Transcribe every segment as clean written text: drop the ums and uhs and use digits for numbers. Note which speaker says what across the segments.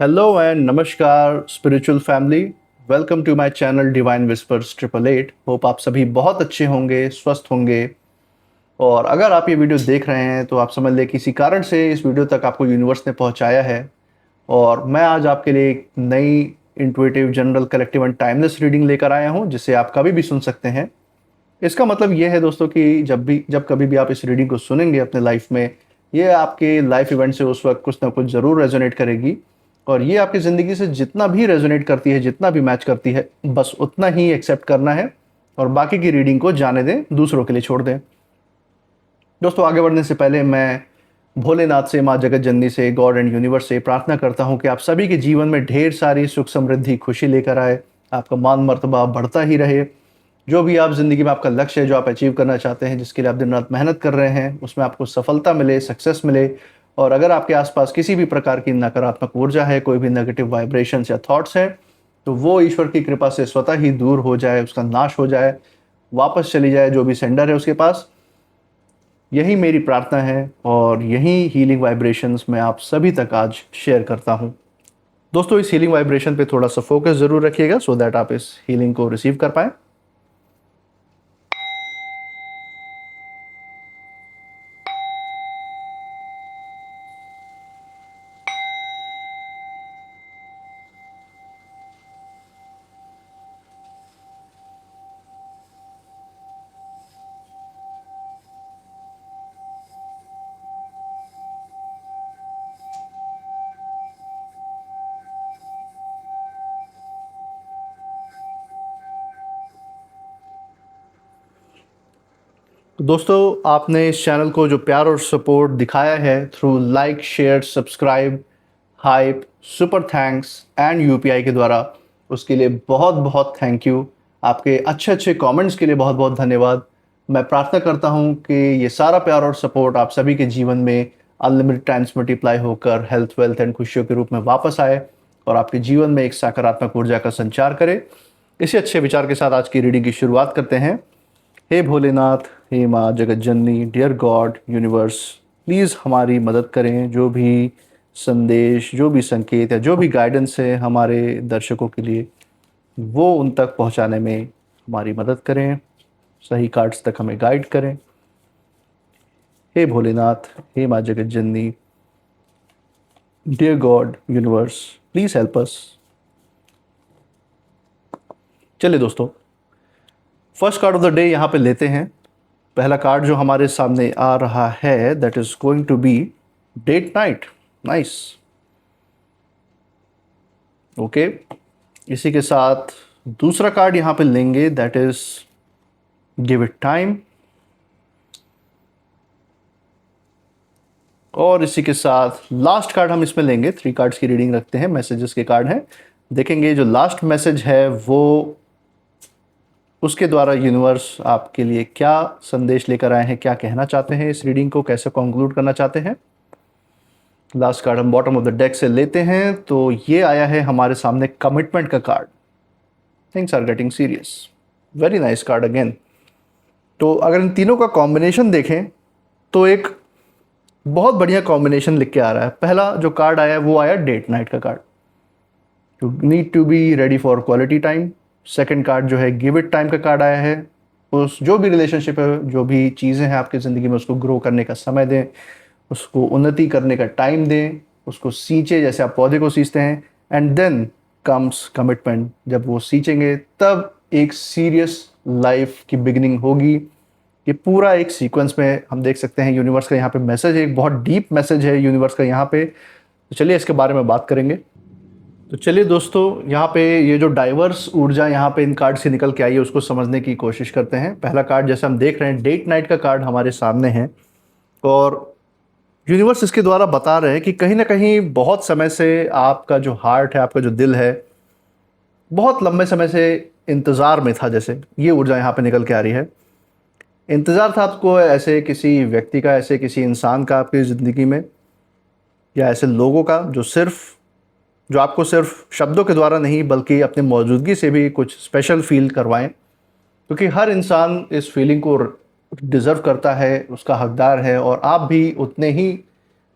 Speaker 1: Hello and नमस्कार spiritual family. Welcome to my channel Divine Whispers 888। Hope आप सभी बहुत अच्छे होंगे, स्वस्थ होंगे। और अगर आप ये वीडियो देख रहे हैं तो आप समझ लें किसी कारण से इस वीडियो तक आपको यूनिवर्स ने पहुंचाया है। और मैं आज आपके लिए एक नई intuitive general collective and timeless reading लेकर आया हूं, जिसे आप कभी भी सुन सकते हैं। इसका मतलब ये है दोस्तों कि जब कभी भी आप इस रीडिंग को सुनेंगे अपने लाइफ में, ये आपके लाइफ इवेंट से उस वक्त कुछ ना कुछ ज़रूर रेजोनेट करेगी। और ये आपकी ज़िंदगी से जितना भी रेजोनेट करती है, जितना भी मैच करती है, बस उतना ही एक्सेप्ट करना है और बाकी की रीडिंग को जाने दें, दूसरों के लिए छोड़ दें। दोस्तों, आगे बढ़ने से पहले मैं भोलेनाथ से, माँ जगत जननी से, गॉड एंड यूनिवर्स से प्रार्थना करता हूँ कि आप सभी के जीवन में ढेर सारी सुख समृद्धि खुशी लेकर आए, आपका मान मर्तबा बढ़ता ही रहे। जो भी आप ज़िंदगी में आपका लक्ष्य है, जो आप अचीव करना चाहते हैं, जिसके लिए आप दिन रात मेहनत कर रहे हैं, उसमें आपको सफलता मिले, सक्सेस मिले। और अगर आपके आसपास किसी भी प्रकार की नकारात्मक ऊर्जा है, कोई भी नेगेटिव वाइब्रेशंस या थॉट्स हैं, तो वो ईश्वर की कृपा से स्वतः ही दूर हो जाए, उसका नाश हो जाए, वापस चली जाए जो भी सेंडर है उसके पास। यही मेरी प्रार्थना है और यही हीलिंग वाइब्रेशंस मैं आप सभी तक आज शेयर करता हूँ। दोस्तों, इस हीलिंग वाइब्रेशन पे थोड़ा सा फोकस ज़रूर रखिएगा सो दैट आप इस हीलिंग को रिसीव कर पाएँ। तो दोस्तों, आपने इस चैनल को जो प्यार और सपोर्ट दिखाया है through like, share, subscribe, hype, super thanks and UPI के द्वारा, उसके लिए बहुत बहुत थैंक यू। आपके अच्छे अच्छे कमेंट्स के लिए बहुत बहुत धन्यवाद। मैं प्रार्थना करता हूँ कि ये सारा प्यार और सपोर्ट आप सभी के जीवन में अनलिमिटेड टाइम्स मल्टीप्लाई होकर हेल्थ, वेल्थ एंड खुशियों के रूप में वापस आए और आपके जीवन में एक सकारात्मक ऊर्जा का संचार करे। इसी अच्छे विचार के साथ आज की रीडिंग की शुरुआत करते हैं। हे भोलेनाथ, हे माँ जगत जननी, डियर गॉड यूनिवर्स, प्लीज़ हमारी मदद करें। जो भी संदेश, जो भी संकेत या जो भी गाइडेंस है हमारे दर्शकों के लिए, वो उन तक पहुंचाने में हमारी मदद करें, सही कार्ड्स तक हमें गाइड करें। हे भोलेनाथ, हे माँ जगत जननी, dear God universe, please help us. चलिए दोस्तों, first card of the day यहाँ पे लेते हैं। पहला कार्ड जो हमारे सामने आ रहा है, that is going to be date night. Nice, okay. इसी के साथ दूसरा कार्ड यहाँ पे लेंगे, that is give it time. और इसी के साथ लास्ट कार्ड हम इसमें लेंगे। 3 कार्ड्स की रीडिंग रखते हैं, मैसेजेस के कार्ड हैं। देखेंगे जो लास्ट मैसेज है वो उसके द्वारा यूनिवर्स आपके लिए क्या संदेश लेकर आए हैं, क्या कहना चाहते हैं, इस रीडिंग को कैसे कंक्लूड करना चाहते हैं। लास्ट कार्ड हम बॉटम ऑफ द डेक से लेते हैं, तो ये आया है हमारे सामने कमिटमेंट का card. Things are getting serious. Very nice card again. तो अगर इन तीनों का कॉम्बिनेशन देखें तो एक बहुत बढ़िया कॉम्बिनेशन लिख के आ रहा है। पहला जो कार्ड आया है वो आया डेट नाइट का card, to need to be ready for quality time. Second card जो है गिव इट टाइम का कार्ड आया है। उस जो भी रिलेशनशिप है, जो भी चीज़ें हैं आपकी ज़िंदगी में, उसको ग्रो करने का समय दें, उसको उन्नति करने का टाइम दें, उसको सींचे जैसे आप पौधे को सींचते हैं। And then comes commitment. जब वो सींचेंगे तब एक सीरियस लाइफ की बिगिनिंग होगी। ये पूरा एक सीक्वेंस में हम देख सकते हैं। यूनिवर्स का यहाँ पे मैसेज है, एक बहुत डीप मैसेज है यूनिवर्स का यहाँ पे। तो चलिए इसके बारे में बात करेंगे। तो चलिए दोस्तों, यहाँ पे ये जो डाइवर्स ऊर्जा यहाँ पे इन कार्ड से निकल के आई है, उसको समझने की कोशिश करते हैं। पहला कार्ड जैसे हम देख रहे हैं, डेट नाइट का कार्ड हमारे सामने है। और यूनिवर्स इसके द्वारा बता रहे हैं कि कहीं ना कहीं बहुत समय से आपका जो हार्ट है, आपका जो दिल है, बहुत लंबे समय से इंतज़ार में था। जैसे ये ऊर्जा यहाँ पे निकल के आ रही है। इंतज़ार था आपको ऐसे किसी व्यक्ति का, ऐसे किसी इंसान का आपकी ज़िंदगी में, या ऐसे लोगों का जो आपको सिर्फ शब्दों के द्वारा नहीं बल्कि अपनी मौजूदगी से भी कुछ स्पेशल फील करवाएं। क्योंकि हर इंसान इस फीलिंग को डिज़र्व करता है, उसका हकदार है। और आप भी उतने ही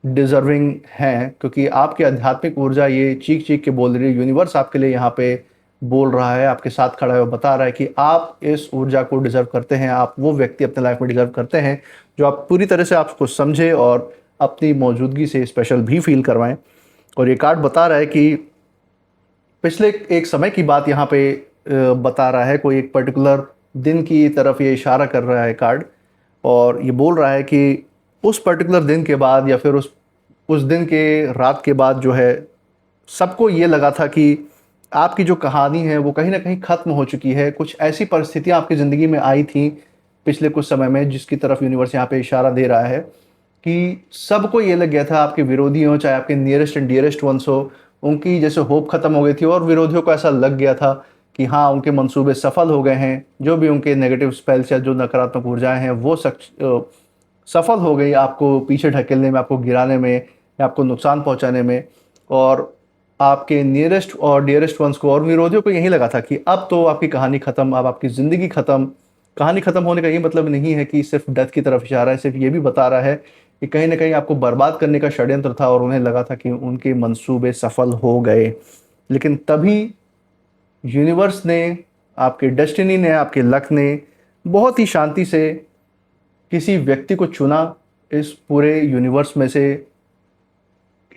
Speaker 1: डिज़र्विंग हैं, क्योंकि आपकी आध्यात्मिक ऊर्जा ये चीख चीख के बोल रही है, यूनिवर्स आपके लिए यहाँ पे बोल रहा है, आपके साथ खड़ा है और बता रहा है कि आप इस ऊर्जा को डिज़र्व करते हैं, आप वो व्यक्ति अपने लाइफ में डिज़र्व करते हैं जो आप पूरी तरह से आपको समझे और अपनी मौजूदगी से स्पेशल भी फील करवाएं। और ये कार्ड बता रहा है कि पिछले एक समय की बात यहाँ पे बता रहा है, कोई एक पर्टिकुलर दिन की तरफ ये इशारा कर रहा है कार्ड, और ये बोल रहा है कि उस पर्टिकुलर दिन के बाद या फिर उस दिन के रात के बाद जो है, सबको ये लगा था कि आपकी जो कहानी है वो कहीं ना कहीं ख़त्म हो चुकी है। कुछ ऐसी परिस्थितियाँ आपकी ज़िंदगी में आई थी पिछले कुछ समय में, जिसकी तरफ यूनिवर्स यहाँ पे इशारा दे रहा है कि सबको ये लग गया था, आपके विरोधी हो चाहे आपके नियरेस्ट एंड डियरेस्ट वंस हो, उनकी जैसे होप खत्म हो गई थी और विरोधियों को ऐसा लग गया था कि हाँ, उनके मंसूबे सफल हो गए हैं, जो भी उनके नेगेटिव स्पेल्स या जो नकारात्मक ऊर्जाएं हैं वो सफल हो गई आपको पीछे ढकेलने में, आपको गिराने में या आपको नुकसान पहुंचाने में। और आपके नियरेस्ट और डियरेस्ट वंस को और विरोधियों को यही लगा था कि अब तो आपकी कहानी ख़त्म, अब आपकी ज़िंदगी ख़त्म। कहानी ख़त्म होने का ये मतलब नहीं है कि सिर्फ डेथ की तरफ इशारा है, सिर्फ ये भी बता रहा है कि कहीं ना कहीं आपको बर्बाद करने का षड्यंत्र था और उन्हें लगा था कि उनके मंसूबे सफल हो गए। लेकिन तभी यूनिवर्स ने, आपके डेस्टिनी ने, आपके लक ने बहुत ही शांति से किसी व्यक्ति को चुना, इस पूरे यूनिवर्स में से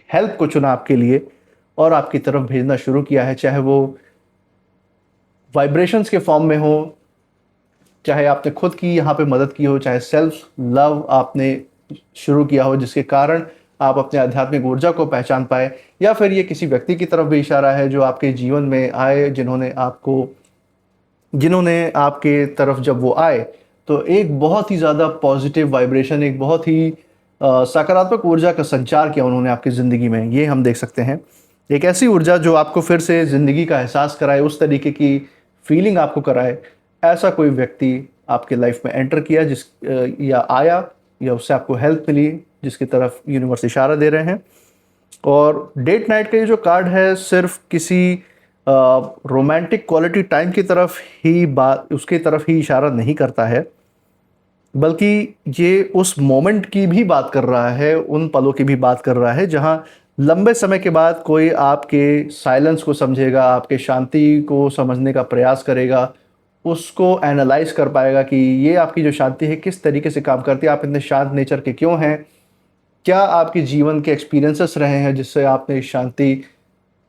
Speaker 1: हेल्प को चुना आपके लिए और आपकी तरफ भेजना शुरू किया है। चाहे वो वाइब्रेशंस के फॉर्म में हो, चाहे आपने खुद की यहाँ पे मदद की हो, चाहे सेल्फ लव आपने शुरू किया हो जिसके कारण आप अपने आध्यात्मिक ऊर्जा को पहचान पाए, या फिर ये किसी व्यक्ति की तरफ भी इशारा है जो आपके जीवन में आए, जिन्होंने आपके तरफ जब वो आए तो एक बहुत ही ज़्यादा पॉजिटिव वाइब्रेशन, एक बहुत ही सकारात्मक ऊर्जा का संचार किया उन्होंने आपकी ज़िंदगी में। ये हम देख सकते हैं, एक ऐसी ऊर्जा जो आपको फिर से ज़िंदगी का एहसास कराए, उस तरीके की फीलिंग आपको कराए। ऐसा कोई व्यक्ति आपके लाइफ में एंटर किया या आया, या उससे आपको हेल्प मिली, जिसकी तरफ यूनिवर्स इशारा दे रहे हैं। और डेट नाइट का ये जो कार्ड है सिर्फ किसी रोमांटिक क्वालिटी टाइम की तरफ ही उसकी तरफ ही इशारा नहीं करता है, बल्कि ये उस मोमेंट की भी बात कर रहा है, उन पलों की भी बात कर रहा है जहां लंबे समय के बाद कोई आपके साइलेंस को समझेगा, आपके शांति को समझने का प्रयास करेगा, उसको एनालाइज कर पाएगा कि ये आपकी जो शांति है किस तरीके से काम करती है, आप इतने शांत नेचर के क्यों हैं, क्या आपके जीवन के एक्सपीरियंसेस रहे हैं जिससे आपने शांति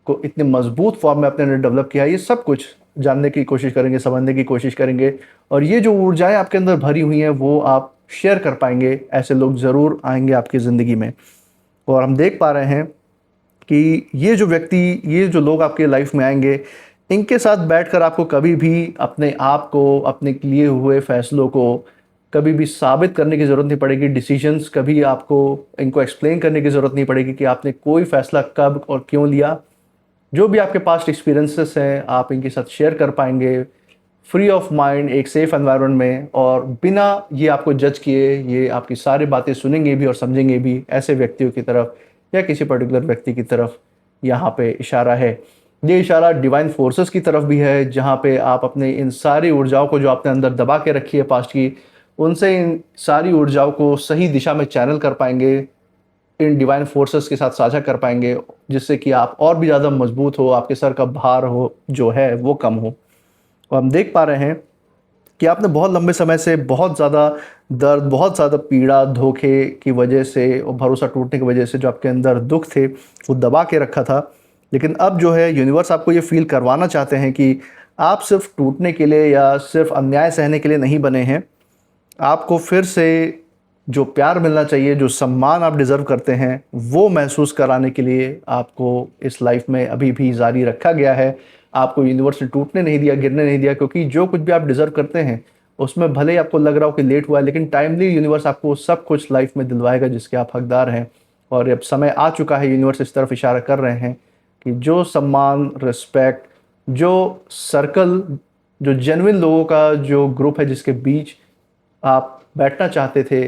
Speaker 1: को इतने मजबूत फॉर्म में अपने अंदर डेवलप किया। ये सब कुछ जानने की कोशिश करेंगे, समझने की कोशिश करेंगे, और ये जो ऊर्जाएं आपके अंदर भरी हुई हैं वो आप शेयर कर पाएंगे। ऐसे लोग ज़रूर आएंगे आपकी ज़िंदगी में। और हम देख पा रहे हैं कि ये जो लोग आपके लाइफ में आएंगे, इनके साथ बैठकर आपको कभी भी अपने आप को, अपने लिए हुए फैसलों को कभी भी साबित करने की ज़रूरत नहीं पड़ेगी। डिसीजंस कभी आपको इनको एक्सप्लेन करने की ज़रूरत नहीं पड़ेगी कि आपने कोई फ़ैसला कब और क्यों लिया। जो भी आपके पास्ट एक्सपीरियंसेस हैं आप इनके साथ शेयर कर पाएंगे फ्री ऑफ माइंड, एक सेफ एनवायरनमेंट में, और बिना ये आपको जज किए ये आपकी सारी बातें सुनेंगे भी और समझेंगे भी। ऐसे व्यक्तियों की तरफ या किसी पर्टिकुलर व्यक्ति की तरफ यहाँ पे इशारा है। ये इशारा डिवाइन फोर्सेस की तरफ भी है, जहाँ पे आप अपने इन सारी ऊर्जाओं को जो आपने अंदर दबा के रखी है पास्ट की, उनसे इन सारी ऊर्जाओं को सही दिशा में चैनल कर पाएंगे, इन डिवाइन फोर्सेस के साथ साझा कर पाएंगे, जिससे कि आप और भी ज़्यादा मजबूत हो, आपके सर का भार हो जो है वो कम हो। और हम देख पा रहे हैं कि आपने बहुत लंबे समय से बहुत ज़्यादा दर्द, बहुत ज़्यादा पीड़ा, धोखे की वजह से और भरोसा टूटने की वजह से जो आपके अंदर दुख थे वो दबा के रखा था। लेकिन अब जो है यूनिवर्स आपको ये फील करवाना चाहते हैं कि आप सिर्फ टूटने के लिए या सिर्फ अन्याय सहने के लिए नहीं बने हैं। आपको फिर से जो प्यार मिलना चाहिए, जो सम्मान आप डिज़र्व करते हैं, वो महसूस कराने के लिए आपको इस लाइफ में अभी भी जारी रखा गया है। आपको यूनिवर्स ने टूटने नहीं दिया, गिरने नहीं दिया, क्योंकि जो कुछ भी आप डिज़र्व करते हैं उसमें भले ही आपको लग रहा हो कि लेट हुआ है, लेकिन टाइमली यूनिवर्स आपको सब कुछ लाइफ में दिलवाएगा जिसके आप हकदार हैं। और अब समय आ चुका है, यूनिवर्स इस तरफ इशारा कर रहे हैं कि जो सम्मान, रिस्पेक्ट, जो सर्कल, जो जेन्युइन लोगों का जो ग्रुप है जिसके बीच आप बैठना चाहते थे,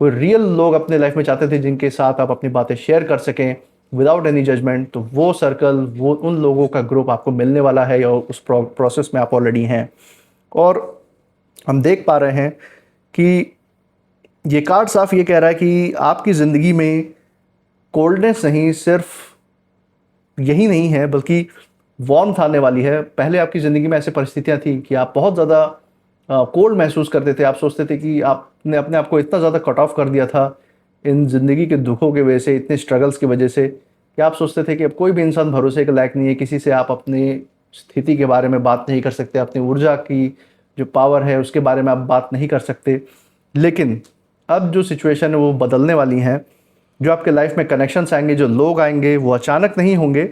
Speaker 1: कोई रियल लोग अपने लाइफ में चाहते थे जिनके साथ आप अपनी बातें शेयर कर सकें विदाउट एनी जजमेंट, तो वो सर्कल, वो उन लोगों का ग्रुप आपको मिलने वाला है और उस प्रोसेस में आप ऑलरेडी हैं। और हम देख पा रहे हैं कि ये कार्ड साफ ये कह रहा है कि आपकी ज़िंदगी में कोल्डनेस नहीं, सिर्फ यही नहीं है बल्कि वार्मथ आने वाली है। पहले आपकी ज़िंदगी में ऐसी परिस्थितियाँ थी कि आप बहुत ज़्यादा कोल्ड महसूस करते थे। आप सोचते थे कि आपने अपने आप को इतना ज़्यादा कट ऑफ कर दिया था इन ज़िंदगी के दुखों की वजह से, इतने स्ट्रगल्स की वजह से, कि आप सोचते थे कि अब कोई भी इंसान भरोसे के लायक नहीं है। किसी से आप अपनी स्थिति के बारे में बात नहीं कर सकते, अपनी ऊर्जा की जो पावर है उसके बारे में आप बात नहीं कर सकते। लेकिन अब जो सिचुएशन है वो बदलने वाली हैं। जो आपके लाइफ में कनेक्शंस आएंगे, जो लोग आएंगे, वो अचानक नहीं होंगे।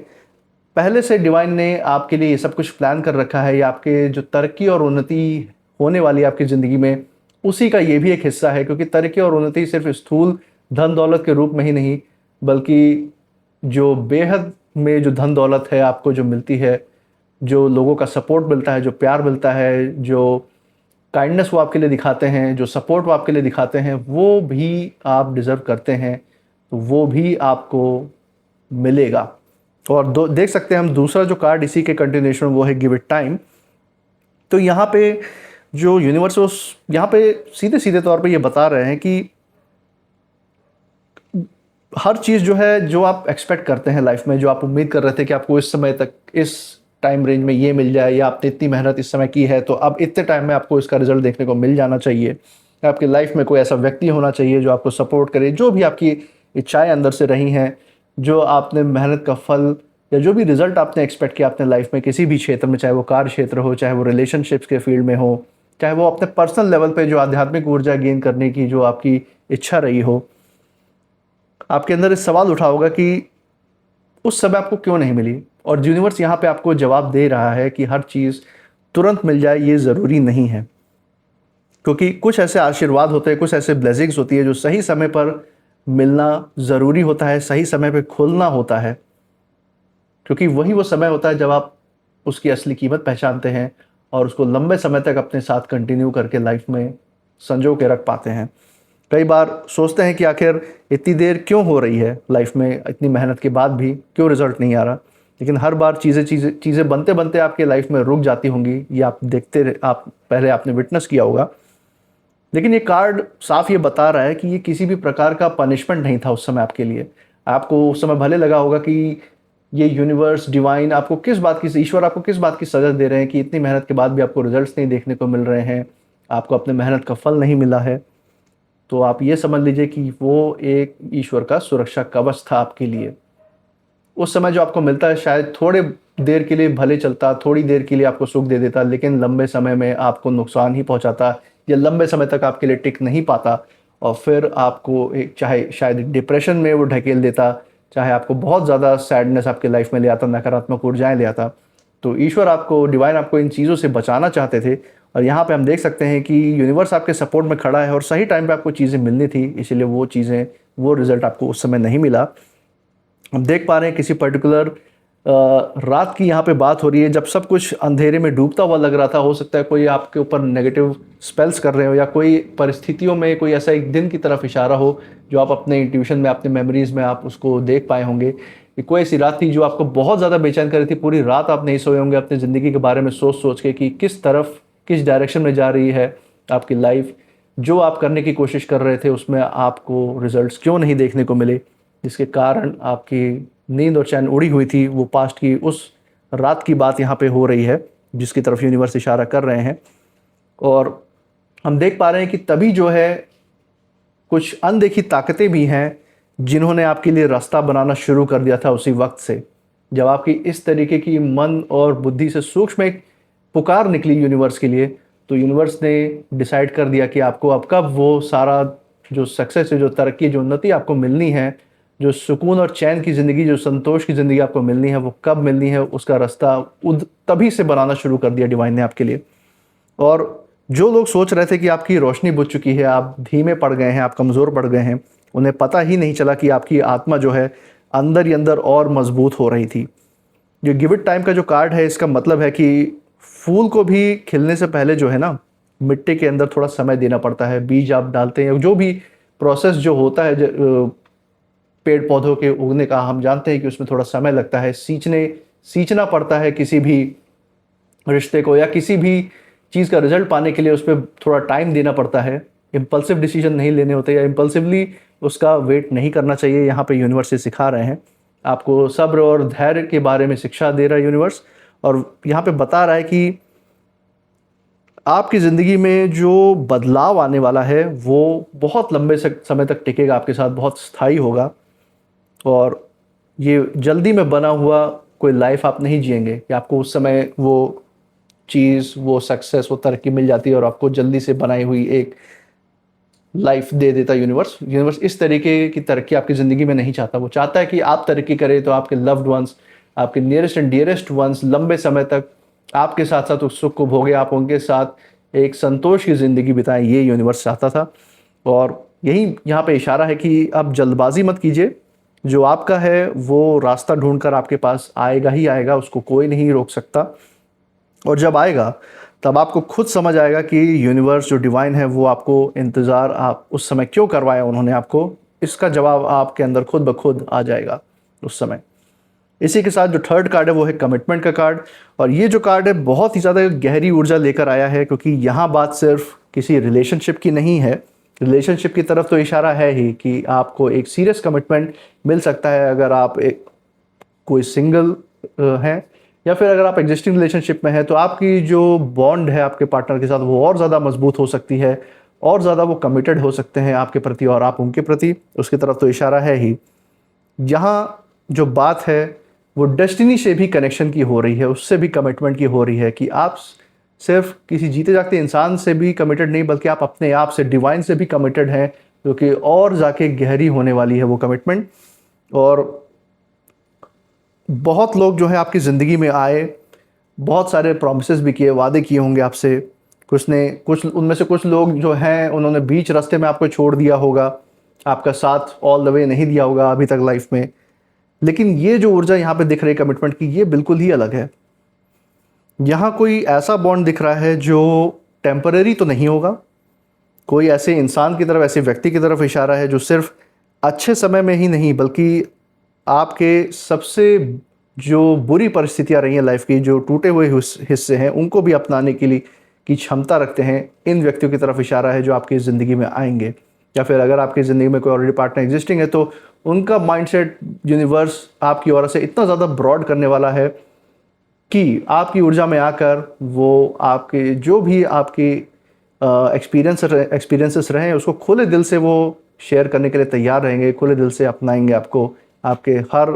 Speaker 1: पहले से डिवाइन ने आपके लिए ये सब कुछ प्लान कर रखा है। ये आपके जो तरक्की और उन्नति होने वाली है आपकी ज़िंदगी में, उसी का ये भी एक हिस्सा है। क्योंकि तरक्की और उन्नति सिर्फ स्थूल धन दौलत के रूप में ही नहीं, बल्कि जो बेहद में जो धन दौलत है आपको जो मिलती है, जो लोगों का सपोर्ट मिलता है, जो प्यार मिलता है, जो काइंडनेस वो आपके लिए दिखाते हैं, जो सपोर्ट वो आपके लिए दिखाते हैं, वो भी आप डिज़र्व करते हैं। तो वो भी आपको मिलेगा। और देख सकते हैं हम दूसरा जो कार्ड इसी के कंटिन्यूएशन, वो है गिव इट टाइम। तो यहाँ पे जो यूनिवर्स यहाँ पे सीधे सीधे तौर पे ये बता रहे हैं कि हर चीज़ जो है, जो आप एक्सपेक्ट करते हैं लाइफ में, जो आप उम्मीद कर रहे थे कि आपको इस समय तक इस टाइम रेंज में ये मिल जाए, या आपने इतनी मेहनत इस समय की है तो अब इतने टाइम में आपको इसका रिजल्ट देखने को मिल जाना चाहिए। आपकी लाइफ में कोई ऐसा व्यक्ति होना चाहिए जो आपको सपोर्ट करे। जो भी आपकी इच्छाएं अंदर से रही हैं, जो आपने मेहनत का फल या जो भी रिजल्ट आपने एक्सपेक्ट किया अपने लाइफ में किसी भी क्षेत्र में, चाहे वो कार्य क्षेत्र हो, चाहे वो रिलेशनशिप्स के फील्ड में हो, चाहे वो अपने पर्सनल लेवल पे जो आध्यात्मिक ऊर्जा गेन करने की जो आपकी इच्छा रही हो, आपके अंदर इस सवाल उठा होगा कि उस समय आपको क्यों नहीं मिली। और यूनिवर्स यहाँ पे आपको जवाब दे रहा है कि हर चीज़ तुरंत मिल जाए ये ज़रूरी नहीं है। क्योंकि कुछ ऐसे आशीर्वाद होते हैं, कुछ ऐसे ब्लेसिंग्स होती है जो सही समय पर मिलना ज़रूरी होता है, सही समय पे खुलना होता है। क्योंकि वही वो समय होता है जब आप उसकी असली कीमत पहचानते हैं और उसको लंबे समय तक अपने साथ कंटिन्यू करके लाइफ में संजो के रख पाते हैं। कई बार सोचते हैं कि आखिर इतनी देर क्यों हो रही है लाइफ में, इतनी मेहनत के बाद भी क्यों रिजल्ट नहीं आ रहा। लेकिन हर बार चीज़ें बनते बनते आपके लाइफ में रुक जाती होंगी। ये आप आप पहले आपने विटनेस किया होगा। लेकिन ये कार्ड साफ ये बता रहा है कि ये किसी भी प्रकार का पनिशमेंट नहीं था उस समय आपके लिए। आपको उस समय भले लगा होगा कि ये यूनिवर्स, डिवाइन आपको किस बात की, ईश्वर आपको किस बात की सज़ा दे रहे हैं कि इतनी मेहनत के बाद भी आपको रिजल्ट्स नहीं देखने को मिल रहे हैं, आपको अपने मेहनत का फल नहीं मिला है। तो आप ये समझ लीजिए कि वो एक ईश्वर का सुरक्षा कवच था आपके लिए। उस समय जो आपको मिलता है शायद थोड़े देर के लिए भले चलता, थोड़ी देर के लिए आपको सुख दे देता, लेकिन लंबे समय में आपको नुकसान ही पहुंचाता, या लंबे समय तक आपके लिए टिक नहीं पाता। और फिर आपको एक चाहे शायद डिप्रेशन में वो ढकेल देता, चाहे आपको बहुत ज़्यादा सैडनेस आपके लाइफ में ले आता, नकारात्मक ऊर्जाएं ले आता। तो ईश्वर आपको, डिवाइन आपको इन चीज़ों से बचाना चाहते थे। और यहाँ पे हम देख सकते हैं कि यूनिवर्स आपके सपोर्ट में खड़ा है और सही टाइम पे आपको चीज़ें मिलनी थी, इसीलिए वो चीज़ें, वो रिजल्ट आपको उस समय नहीं मिला। हम देख पा रहे हैं किसी पर्टिकुलर रात की यहाँ पे बात हो रही है जब सब कुछ अंधेरे में डूबता हुआ लग रहा था। हो सकता है कोई आपके ऊपर नेगेटिव स्पेल्स कर रहे हो, या कोई परिस्थितियों में कोई ऐसा एक दिन की तरफ इशारा हो जो आप अपने इंट्यूशन में, अपने मेमोरीज में आप उसको देख पाए होंगे। कि कोई ऐसी रात थी जो आपको बहुत ज़्यादा बेचैन कर रही थी। पूरी रात आप नहीं सोए होंगे अपनी ज़िंदगी के बारे में सोच सोच के कि किस तरफ, किस डायरेक्शन में जा रही है आपकी लाइफ। जो आप करने की कोशिश कर रहे थे उसमें आपको रिजल्ट्स क्यों नहीं देखने को मिले, जिसके कारण आपकी नींद और चैन उड़ी हुई थी। वो पास्ट की उस रात की बात यहाँ पे हो रही है जिसकी तरफ यूनिवर्स इशारा कर रहे हैं। और हम देख पा रहे हैं कि तभी जो है कुछ अनदेखी ताकतें भी हैं जिन्होंने आपके लिए रास्ता बनाना शुरू कर दिया था उसी वक्त से, जब आपकी इस तरीके की मन और बुद्धि से सूक्ष्म एक पुकार निकली यूनिवर्स के लिए। तो यूनिवर्स ने डिसाइड कर दिया कि आपको अब कब वो सारा जो सक्सेस है, जो तरक्की, जो उन्नति आपको मिलनी है, जो सुकून और चैन की ज़िंदगी, जो संतोष की ज़िंदगी आपको मिलनी है, वो कब मिलनी है, उसका रास्ता तभी से बनाना शुरू कर दिया डिवाइन ने आपके लिए। और जो लोग सोच रहे थे कि आपकी रोशनी बुझ चुकी है, आप धीमे पड़ गए हैं, आप कमज़ोर पड़ गए हैं, उन्हें पता ही नहीं चला कि आपकी आत्मा जो है अंदर ही अंदर और मजबूत हो रही थी। जो गिव इट टाइम का जो कार्ड है, इसका मतलब है कि फूल को भी खिलने से पहले जो है ना, मिट्टी के अंदर थोड़ा समय देना पड़ता है। बीज आप डालते हैं, जो भी प्रोसेस जो होता है पेड़ पौधों के उगने का, हम जानते हैं कि उसमें थोड़ा समय लगता है। सींचना पड़ता है किसी भी रिश्ते को, या किसी भी चीज़ का रिजल्ट पाने के लिए उस पर थोड़ा टाइम देना पड़ता है। इम्पल्सिव डिसीजन नहीं लेने होते, या इम्पल्सिवली उसका वेट नहीं करना चाहिए। यहाँ पे यूनिवर्स से सिखा रहे हैं आपको, सब्र और धैर्य के बारे में शिक्षा दे रहा है यूनिवर्स। और यहाँ पे बता रहा है कि आपकी ज़िंदगी में जो बदलाव आने वाला है वो बहुत लंबे समय तक टिकेगा, आपके साथ बहुत स्थायी होगा। और ये जल्दी में बना हुआ कोई लाइफ आप नहीं जिएंगे कि आपको उस समय वो चीज़, वो सक्सेस, वो तरक्की मिल जाती है और आपको जल्दी से बनाई हुई एक लाइफ दे देता यूनिवर्स। यूनिवर्स इस तरीके की तरक्की आपकी ज़िंदगी में नहीं चाहता। वो चाहता है कि आप तरक्की करें तो आपके लव्ड वंस, आपके नियरेस्ट एंड डियरेस्ट वंस लंबे समय तक आपके साथ साथ उस सुख को भोगे, आप उनके साथ एक संतोष की ज़िंदगी बिताएं। ये यूनिवर्स चाहता था। और यही यहाँ पे इशारा है कि आप जल्दबाजी मत कीजिए। जो आपका है वो रास्ता ढूंढ कर आपके पास आएगा ही आएगा, उसको कोई नहीं रोक सकता। और जब आएगा तब आपको खुद समझ आएगा कि यूनिवर्स जो डिवाइन है वो आपको इंतज़ार आप उस समय क्यों करवाया उन्होंने आपको, इसका जवाब आपके अंदर खुद ब खुद आ जाएगा उस समय। इसी के साथ जो थर्ड कार्ड है वो है कमिटमेंट का कार्ड। और ये जो कार्ड है बहुत ही ज़्यादा गहरी ऊर्जा लेकर आया है, क्योंकि यहाँ बात सिर्फ किसी रिलेशनशिप की नहीं है। रिलेशनशिप की तरफ तो इशारा है ही कि आपको एक सीरियस कमिटमेंट मिल सकता है अगर आप एक कोई सिंगल हैं, या फिर अगर आप एग्जिस्टिंग रिलेशनशिप में हैं तो आपकी जो बॉन्ड है आपके पार्टनर के साथ वो और ज़्यादा मजबूत हो सकती है, और ज़्यादा वो कमिटेड हो सकते हैं आपके प्रति और आप उनके प्रति। उसकी तरफ तो इशारा है ही। यहाँ जो बात है वो डेस्टिनी से भी कनेक्शन की हो रही है, उससे भी कमिटमेंट की हो रही है कि आप सिर्फ किसी जीते जागते इंसान से भी कमिटेड नहीं, बल्कि आप अपने आप से, डिवाइन से भी कमिटेड हैं, जो कि और जाके गहरी होने वाली है वो कमिटमेंट। और बहुत लोग जो है आपकी ज़िंदगी में आए, बहुत सारे प्रॉमिसेस भी किए, वादे किए होंगे आपसे। कुछ उनमें से कुछ लोग जो हैं उन्होंने बीच रास्ते में आपको छोड़ दिया होगा, आपका साथ ऑल द वे नहीं दिया होगा अभी तक लाइफ में। लेकिन ये जो ऊर्जा यहाँ पे दिख रही है कमिटमेंट की, ये बिल्कुल ही अलग है। यहाँ कोई ऐसा बॉन्ड दिख रहा है जो टेम्पररी तो नहीं होगा। कोई ऐसे इंसान की तरफ, ऐसे व्यक्ति की तरफ इशारा है जो सिर्फ अच्छे समय में ही नहीं, बल्कि आपके सबसे जो बुरी परिस्थितियाँ रही हैं लाइफ की, जो टूटे हुए हिस्से हैं, उनको भी अपनाने के लिए की क्षमता रखते हैं, इन व्यक्तियों की तरफ इशारा है जो आपकी ज़िंदगी में आएंगे। या फिर अगर आपकी ज़िंदगी में कोई ऑलरेडी पार्टनर एग्जिस्टिंग है तो उनका माइंडसेट यूनिवर्स आपकी ओर से इतना ज़्यादा ब्रॉड करने वाला है कि आपकी ऊर्जा में आकर वो आपके जो भी आपकी एक्सपीरियंसेस रहे उसको खुले दिल से वो शेयर करने के लिए तैयार रहेंगे, खुले दिल से अपनाएंगे आपको, आपके हर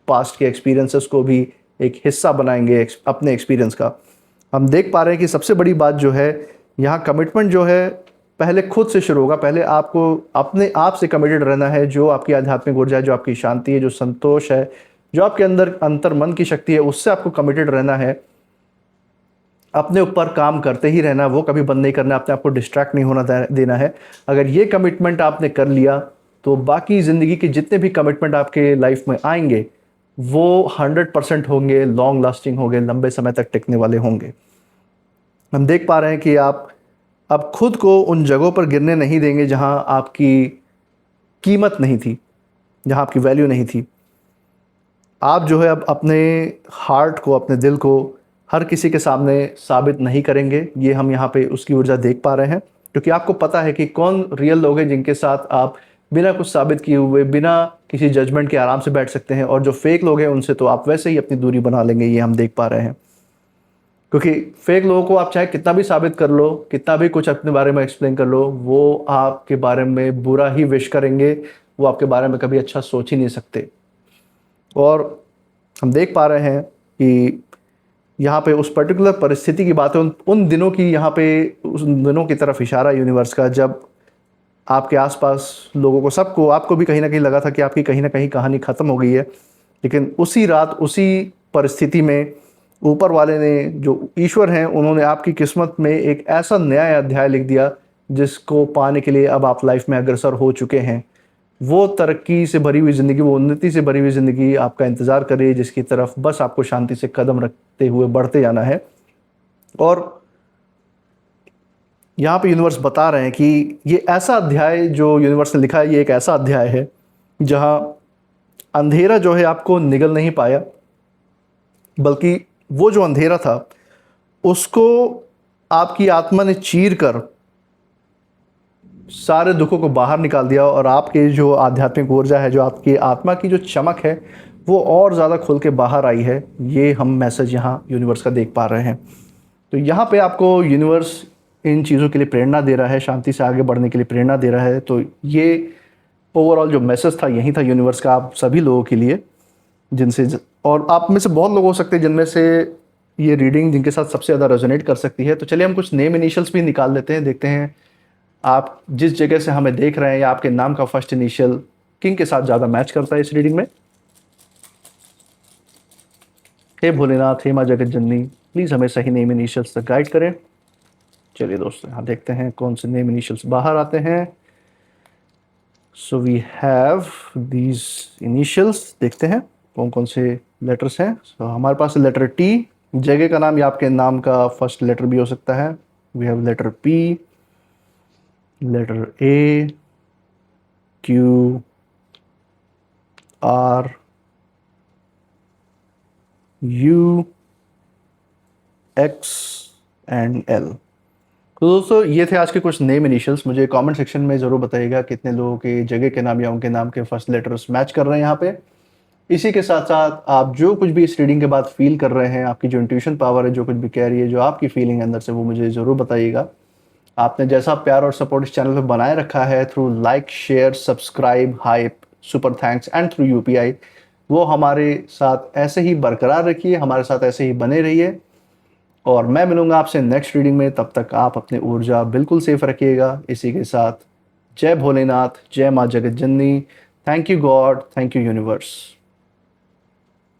Speaker 1: पास्ट के एक्सपीरियंसेस को भी एक हिस्सा बनाएंगे अपने एक्सपीरियंस का। हम देख पा रहे हैं कि सबसे बड़ी बात जो है यहाँ, कमिटमेंट जो है पहले खुद से शुरू होगा। पहले आपको अपने आप से कमिटेड रहना है। जो आपकी आध्यात्मिक ऊर्जा है, जो आपकी शांति है, जो संतोष है, जो आपके अंदर अंतर मन की शक्ति है, उससे आपको कमिटेड रहना है। अपने ऊपर काम करते ही रहना, वो कभी बंद नहीं करना, अपने आप को डिस्ट्रैक्ट नहीं होना देना है। अगर ये कमिटमेंट आपने कर लिया तो बाकी ज़िंदगी के जितने भी कमिटमेंट आपके लाइफ में आएंगे वो 100% होंगे, लॉन्ग लास्टिंग होंगे, लंबे समय तक टिकने वाले होंगे। हम देख पा रहे हैं कि आप अब खुद को उन जगहों पर गिरने नहीं देंगे जहां आपकी कीमत नहीं थी, जहां आपकी वैल्यू नहीं थी। आप जो है अब अपने हार्ट को, अपने दिल को हर किसी के सामने साबित नहीं करेंगे। ये हम यहाँ पे उसकी ऊर्जा देख पा रहे हैं, क्योंकि आपको पता है कि कौन रियल लोग हैं जिनके साथ आप बिना कुछ साबित किए हुए, बिना किसी जजमेंट के आराम से बैठ सकते हैं, और जो फेक लोग हैं उनसे तो आप वैसे ही अपनी दूरी बना लेंगे। ये हम देख पा रहे हैं, क्योंकि फेक लोगों को आप चाहे कितना भी साबित कर लो, कितना भी कुछ अपने बारे में एक्सप्लेन कर लो, वो आपके बारे में बुरा ही विश करेंगे, वो आपके बारे में कभी अच्छा सोच ही नहीं सकते। और हम देख पा रहे हैं कि यहाँ पे उस पर्टिकुलर परिस्थिति की बात है, उन दिनों की, यहाँ पे उस दिनों की तरफ इशारा यूनिवर्स का, जब आपके आसपास लोगों को, सबको, आपको भी कहीं ना कहीं लगा था कि आपकी कहीं ना कहीं कहानी ख़त्म हो गई है। लेकिन उसी रात, उसी परिस्थिति में ऊपर वाले ने, जो ईश्वर हैं, उन्होंने आपकी किस्मत में एक ऐसा नया अध्याय लिख दिया जिसको पाने के लिए अब आप लाइफ में अग्रसर हो चुके हैं। वो तरक्की से भरी हुई ज़िंदगी, वो उन्नति से भरी हुई ज़िंदगी आपका इंतज़ार कर रही है, जिसकी तरफ बस आपको शांति से कदम रखते हुए बढ़ते जाना है। और यहाँ पे यूनिवर्स बता रहे हैं कि ये ऐसा अध्याय जो यूनिवर्स ने लिखा है, ये एक ऐसा अध्याय है जहाँ अंधेरा जो है आपको निगल नहीं पाया, बल्कि वो जो अंधेरा था उसको आपकी आत्मा ने चीर कर सारे दुखों को बाहर निकाल दिया और आपकी जो आध्यात्मिक ऊर्जा है, जो आपकी आत्मा की जो चमक है, वो और ज़्यादा खुल के बाहर आई है। ये हम मैसेज यहाँ यूनिवर्स का देख पा रहे हैं। तो यहाँ पे आपको यूनिवर्स इन चीज़ों के लिए प्रेरणा दे रहा है, शांति से आगे बढ़ने के लिए प्रेरणा दे रहा है। तो ये ओवरऑल जो मैसेज था यही था यूनिवर्स का आप सभी लोगों के लिए, और आप में से बहुत लोग हो सकते हैं जिनमें से ये रीडिंग जिनके साथ सबसे ज़्यादा रेजोनेट कर सकती है। तो चलिए हम कुछ नेम इनिशियल्स भी निकाल लेते हैं, देखते हैं आप जिस जगह से हमें देख रहे हैं या आपके नाम का फर्स्ट इनिशियल किन के साथ ज़्यादा मैच करता है इस रीडिंग में। हे भोलेनाथ, हे माँ जगत जननी, प्लीज़ हमें सही नेम इनिशियल्स तक गाइड करें। चलिए दोस्तों, यहाँ देखते हैं कौन से नेम इनिशियल्स बाहर आते हैं। So we have these initials, देखते हैं कौन कौन से लेटर्स हैं। सो हमारे पास लेटर टी, जगह का नाम या आपके नाम का फर्स्ट लेटर भी हो सकता है। We have letter P, letter A, Q, R, U, X and L. तो दोस्तों ये थे आज के कुछ नेम इनिशियल्स। मुझे कमेंट सेक्शन में ज़रूर बताइएगा कितने लोगों के जगह के नाम या उनके नाम के फर्स्ट लेटर्स मैच कर रहे हैं यहाँ पे। इसी के साथ साथ आप जो कुछ भी इस रीडिंग के बाद फील कर रहे हैं, आपकी जो इंट्यूशन पावर है, जो कुछ भी कह रही है, जो आपकी फीलिंग है अंदर से, वो मुझे ज़रूर बताइएगा। आपने जैसा प्यार और सपोर्ट इस चैनल पे बनाए रखा है through like, share, subscribe, hype, super thanks and through UPI, वो हमारे साथ ऐसे ही बरकरार रखिए, हमारे साथ ऐसे ही बने रहिए। और मैं मिलूंगा आपसे नेक्स्ट रीडिंग में, तब तक आप अपनी ऊर्जा बिल्कुल सेफ रखिएगा। इसी के साथ जय भोलेनाथ, जय माँ जगत जननी, thank you God, thank you universe.